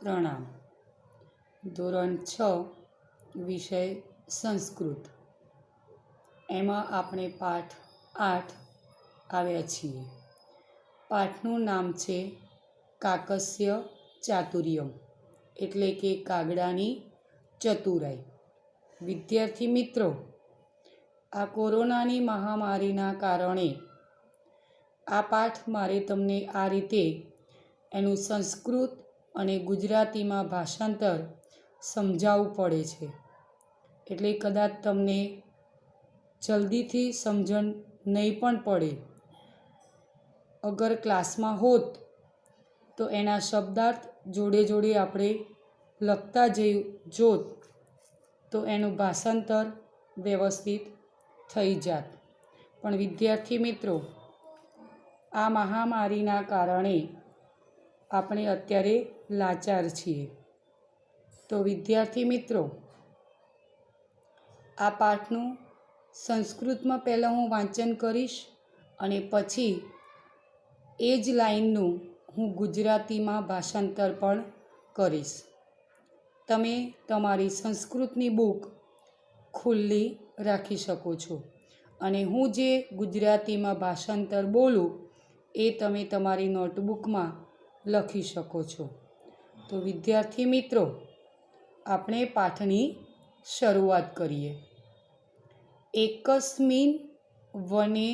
પ્રણામ. ધોરણ 6 વિષય સંસ્કૃત. એમાં આપણે પાઠ 8 આવ્યા છીએ. પાઠનું નામ છે કાકસ્ય ચાતુર્યમ, એટલે કે કાગડાની ચતુરાઈ. વિદ્યાર્થી મિત્રો, આ કોરોનાની મહામારીના કારણે આ પાઠ મારે તમને આ રીતે એનું સંસ્કૃત અને ગુજરાતીમાં ભાષાંતર સમજાવવું પડે છે. એટલે કદાચ તમને જલ્દીથી સમજણ નહીં પણ પડે. અગર ક્લાસમાં હોત તો એના શબ્દાર્થ જોડે જોડે આપણે લખતા જોત તો એનું ભાષાંતર વ્યવસ્થિત થઈ જાત. પણ વિદ્યાર્થી મિત્રો, આ મહામારીના કારણે આપણે અત્યારે લાચાર છીએ. તો વિદ્યાર્થી મિત્રો, આ પાઠનું સંસ્કૃતમાં પહેલાં હું વાંચન કરીશ અને પછી એ જ લાઈનનું હું ગુજરાતીમાં ભાષાંતર પણ કરીશ. તમે તમારી સંસ્કૃતની બુક ખુલ્લી રાખી શકો છો અને હું જે ગુજરાતીમાં ભાષાંતર બોલું એ તમે તમારી નોટબુકમાં લખી શકો છો. તો વિદ્યાર્થી મિત્રો, આપણે પાઠની શરૂઆત કરીએ. એકસ્મિન વને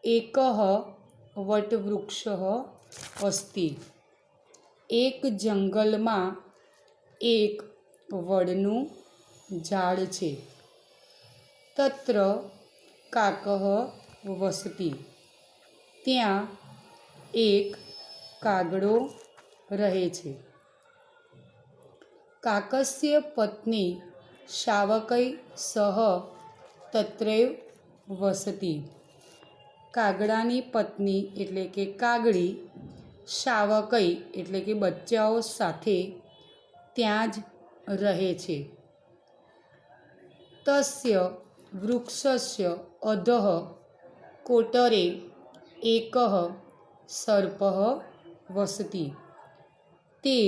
એકઃ વટવૃક્ષઃ અસ્તિ. એક જંગલમાં એક વડનું ઝાડ છે. તત્ર કાકઃ વસતિ. ત્યાં એક કાગડો રહે છે. કાકસ્ય પત્ની શાવकै સહ તત્રૈવ વસતિ. કાગડાની પત્ની એટલે કે કાગડી શાવकै એટલે કે બચ્ચાઓ સાથે ત્યાં જ રહે છે. તસ્ય વૃક્ષસ્ય અધઃ કોટરે એકઃ સર્પઃ વસતિ. તે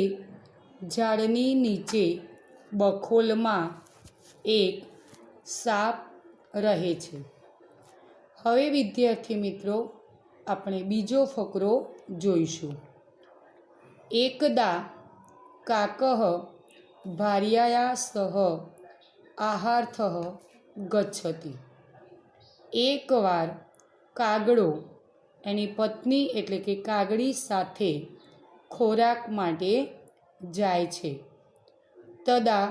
ઝાડની નીચે બખોલમાં એક સાપ રહે છે. હવે વિદ્યાર્થી મિત્રો, આપણે બીજો ફકરો જોઈશું. એકદા કાકઃ ભાર્યાયા સહ આહાર્થઃ ગચ્છતિ. એકવાર કાગડો એની પત્ની એટલે કે કાગડી સાથે ખોરાક માટે જાય છે. તદા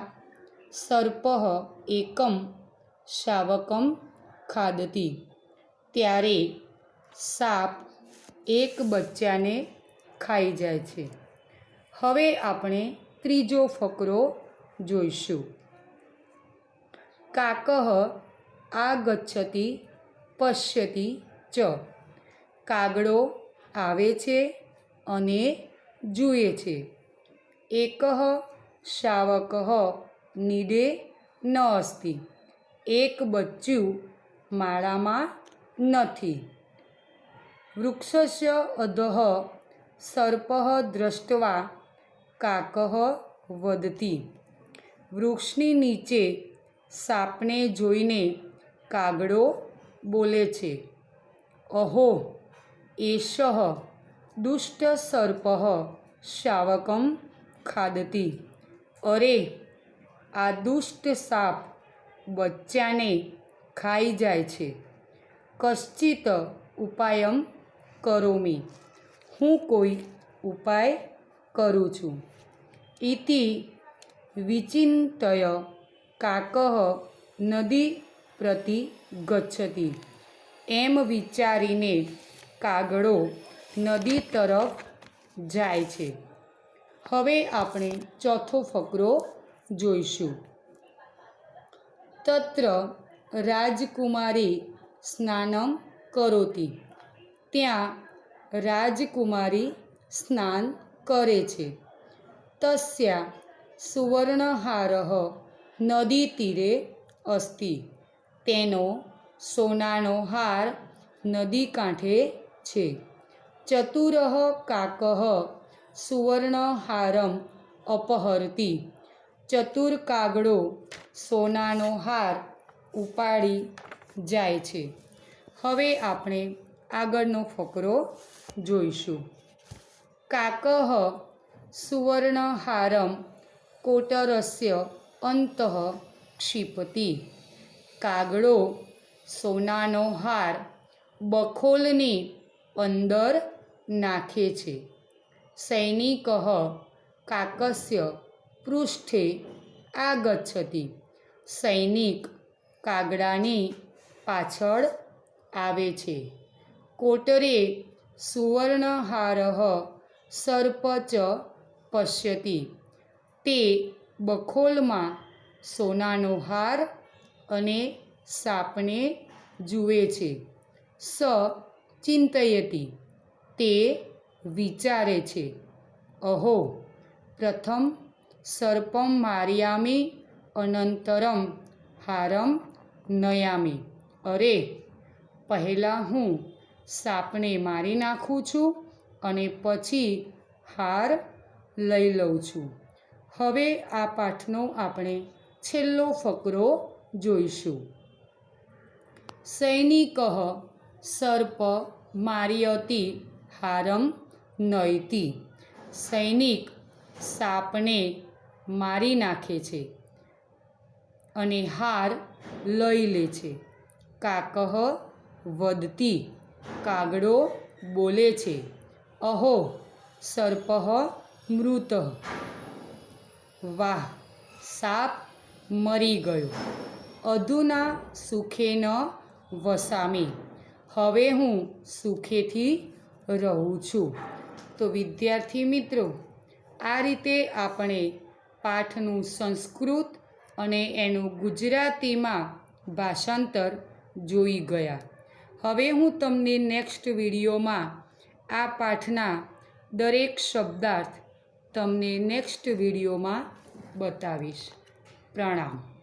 સર્પઃ એકમ શાવકમ ખાદતિ. ત્યારે સાપ એક બચ્ચાને ખાઈ જાય છે. હવે આપણે ત્રીજો ફકરો જોઈશું. કાકઃ આગચ્છતિ પશ્યતિ ચ. કાગડો આવે છે અને જુએ છે. એકઃ શાવકઃ નીડે ન અસ્તિ. એક બચ્ચું માળામાં નથી. વૃક્ષસ્ય અધઃ સર્પઃ દૃષ્ટવા કાકઃ વદતિ. વૃક્ષની નીચે સાપને જોઈને કાગડો બોલે છે, અહો એષઃ દુષ્ટ સર્પઃ શાવકમ ખાદતિ. અરે, આ દુષ્ટ સાપ બચ્ચાને ખાઈ જાય છે. કશ્ચિત ઉપાયમ કરોમિ. હું કોઈ ઉપાય કરું છું. ઇતિ વિચિંત્ય કાકઃ નદી પ્રતિ ગચ્છતિ. એમ વિચારીને કાગડો નદી તરફ જાય છે. હવે આપણે ચોથો ફકરો જોઈશું. તત્ર રાજકુમારી સ્નાનમ કરોતિ. ત્યાં રાજકુમારી સ્નાન કરે છે. તસ્યા સુવર્ણહારઃ નદી તીરે અસ્તિ. તેનો સોનાનો હાર નદી કાંઠે છે. ચતુરઃ કાકઃ સુવર્ણહારમ અપહરતી. ચતુર કાગડો સોનાનો હાર ઉપાડી જાય છે. હવે આપણે આગળનો ફકરો જોઈશું. કાકઃ સુવર્ણહારમ કોટરસ્ય અંતઃ ક્ષિપતિ. કાગડો સોનાનો હાર બખોલની અંદર નાખે છે. સૈનિકઃ કાકસ્ય પૃષ્ઠે આગચ્છતિ. સૈનિક કાગડાની પાછળ આવે છે. કોટરે સુવર્ણહારઃ સર્પ ચ પશ્યતિ. તે બખોલમાં સોનાનો હાર અને સાપને જુએ છે. સ ચિંતયતિ. તે વિચારે છે. અહો પ્રથમ સર્પમ મારયામિ અનંતરમ હારમ નયામિ. અરે, પહેલાં હું સાપને મારી નાખું છું અને પછી હાર લઈ લઉં છું. હવે આ પાઠનો આપણે છેલ્લો ફકરો જોઈશું. સૈનિકઃ સર્પ મારયતિ હારમ નયતિ. સૈનિક સાપને મારી નાખે છે અને હાર લઈ લે છે. કાકઃ વદતિ. કાગડો બોલે છે. અહો સર્પઃ મૃતઃ. વાહ, સાપ મરી ગયો. અધુના સુખેન વસામી. હવે હું સુખેથી રહું છું. તો વિદ્યાર્થી મિત્રો, આ રીતે આપણે પાઠનું સંસ્કૃત અને એનું ગુજરાતીમાં ભાષાંતર જોઈ ગયા. હવે હું તમને નેક્સ્ટ વિડીયોમાં આ પાઠના દરેક શબ્દાર્થ તમને નેક્સ્ટ વિડીયોમાં બતાવીશ. પ્રણામ.